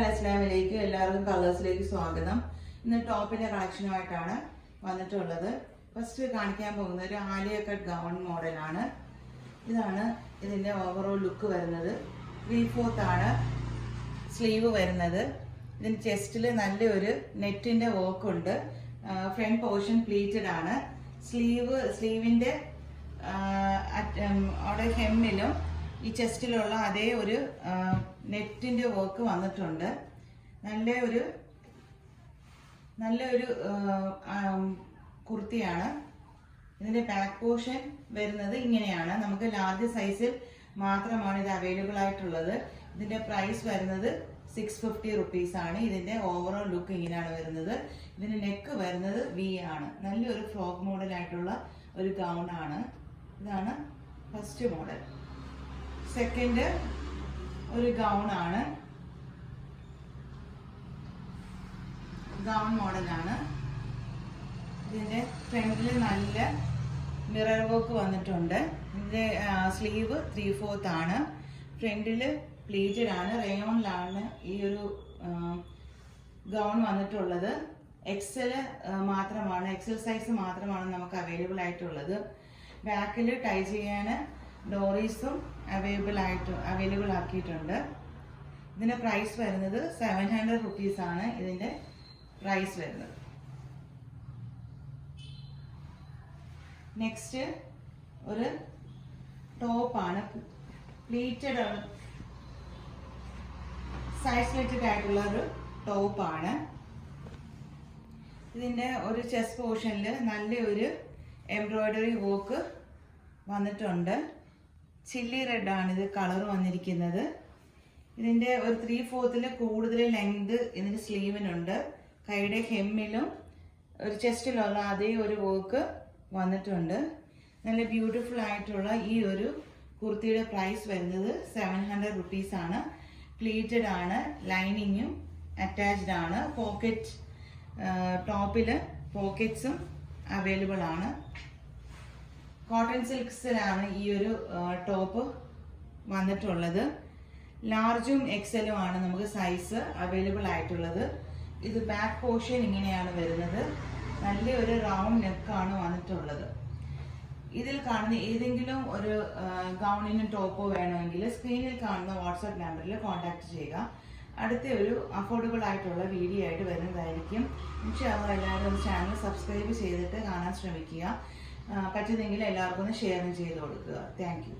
ഇസ്ലാമിലേക്ക് എല്ലാവർക്കും കളേഴ്സിലേക്ക് സ്വാഗതം. ഇന്ന് ടോപ്പിന്റെ കളക്ഷനുമായിട്ടാണ് വന്നിട്ടുള്ളത്. ഫസ്റ്റ് കാണിക്കാൻ പോകുന്നത് ഒരു ആലിയ കട്ട് ഗൗൺ മോഡലാണ്. ഇതാണ് ഇതിന്റെ ഓവറോൾ ലുക്ക് വരുന്നത്. 3/4 ആണ് സ്ലീവ് വരുന്നത്. ഇതിന് ചെസ്റ്റിൽ നല്ലൊരു നെറ്റിന്റെ വർക്ക് ഉണ്ട്. ഫ്രണ്ട് പോർഷൻ പ്ലീറ്റഡ് ആണ്. സ്ലീവിന്റെ അവിടെ ഹെമ്മിലും ഈ ചെസ്റ്റിലുള്ള അതേ ഒരു നെറ്റിന്റെ വർക്ക് വന്നിട്ടുണ്ട്. നല്ലൊരു കുർത്തിയാണ്. ഇതിന്റെ ബാക്ക് പോർഷൻ വരുന്നത് ഇങ്ങനെയാണ്. നമുക്ക് ലാർജ് സൈസിൽ മാത്രമാണ് ഇത് അവൈലബിൾ ആയിട്ടുള്ളത്. ഇതിന്റെ പ്രൈസ് വരുന്നത് 650 റുപ്പീസ് ആണ്. ഇതിന്റെ ഓവറോൾ ലുക്ക് ഇങ്ങനെയാണ് വരുന്നത്. ഇതിന്റെ നെക്ക് വരുന്നത് വി ആണ്. നല്ലൊരു ഫ്രോക്ക് മോഡൽ ആയിട്ടുള്ള ഒരു ഗൗൺ ആണ്. ഇതാണ് ഫസ്റ്റ് മോഡൽ. സെക്കൻഡ് ഒരു ഗൗൺ ആണ്. ഗൗൺ മോഡലാണ്. ഇതിന്റെ ഫ്രണ്ടിൽ നല്ല മിറർ വർക്ക് വന്നിട്ടുണ്ട്. ഇതിന്റെ സ്ലീവ് 3/4 ആണ്. ഫ്രണ്ടിൽ പ്ലീറ്റഡ് ആണ്. റയോണിലാണ് ഈ ഒരു ഗൗൺ വന്നിട്ടുള്ളത്. എക്സൽ മാത്രമാണ്, എക്സൽ സൈസ് മാത്രമാണ് നമുക്ക് അവൈലബിൾ ആയിട്ടുള്ളത്. ബാക്കിൽ ടൈ ചെയ്യാൻ ഡോറീസും അവൈലബിൾ ആക്കിയിട്ടുണ്ട്. ഇതിന്റെ പ്രൈസ് വരുന്നത് 700 റുപ്പീസ് ആണ്. ഇതിന്റെ പ്രൈസ് വരുന്നത്. നെക്സ്റ്റ് ഒരു ടോപ്പാണ്. പ്ലീറ്റഡ് സൈഡ് സ്ലിറ്റഡ് ആയിട്ടുള്ള ഒരു ടോപ്പാണ്. ഇതിന്റെ ഒരു ചെസ്റ്റ് പോർഷനിൽ നല്ലൊരു എംബ്രോയിഡറി വർക്ക് വന്നിട്ടുണ്ട്. ചില്ലി റെഡ് ആണ് ഇത് കളർ വന്നിരിക്കുന്നത്. ഇതിന്റെ ഒരു 3/4 കൂടുതൽ ലെങ്ത് ഇതിന്റെ സ്ലീവിനുണ്ട്. കൈയുടെ ഹെമ്മിലും ഒരു ചെസ്റ്റിലുള്ള അതേ ഒരു വർക്ക് വന്നിട്ടുണ്ട്. നല്ല ബ്യൂട്ടിഫുൾ ആയിട്ടുള്ള ഈ ഒരു കുർത്തിയുടെ പ്രൈസ് വരുന്നത് 700 റുപ്പീസ് ആണ്. പ്ലീറ്റഡ് ആണ്. ലൈനിങ്ങും അറ്റാച്ച്ഡ് ആണ്. പോക്കറ്റ് ടോപ്പില് പോക്കറ്റ്സും അവൈലബിൾ ആണ്. കോട്ടൺ സിൽക്സിലാണ് ഈ ഒരു ടോപ്പ് വന്നിട്ടുള്ളത്. ലാർജും എക്സലും ആണ് നമുക്ക് സൈസ് അവൈലബിൾ ആയിട്ടുള്ളത്. ഇത് ബാക്ക് പോർഷൻ ഇങ്ങനെയാണ് വരുന്നത്. നല്ലൊരു റൗണ്ട് നെക്കാണ് വന്നിട്ടുള്ളത്. ഇതിൽ കാണുന്ന ഏതെങ്കിലും ഒരു ഗൗണിനും ടോപ്പോ വേണമെങ്കിൽ സ്ക്രീനിൽ കാണുന്ന വാട്സാപ്പ് നമ്പറിൽ കോൺടാക്ട് ചെയ്യുക. അടുത്ത ഒരു അഫോർഡബിൾ ആയിട്ടുള്ള വീഡിയോ ആയിട്ട് വരുന്നതായിരിക്കും. ഇൻഷാല്ലാഹ് എല്ലാവരും ചാനൽ സബ്സ്ക്രൈബ് ചെയ്തിട്ട് കാണാൻ ശ്രമിക്കുക. പറ്റുന്നെങ്കിൽ എല്ലാവർക്കും ഒന്ന് ഷെയറും ചെയ്ത് കൊടുക്കുക. Thank you.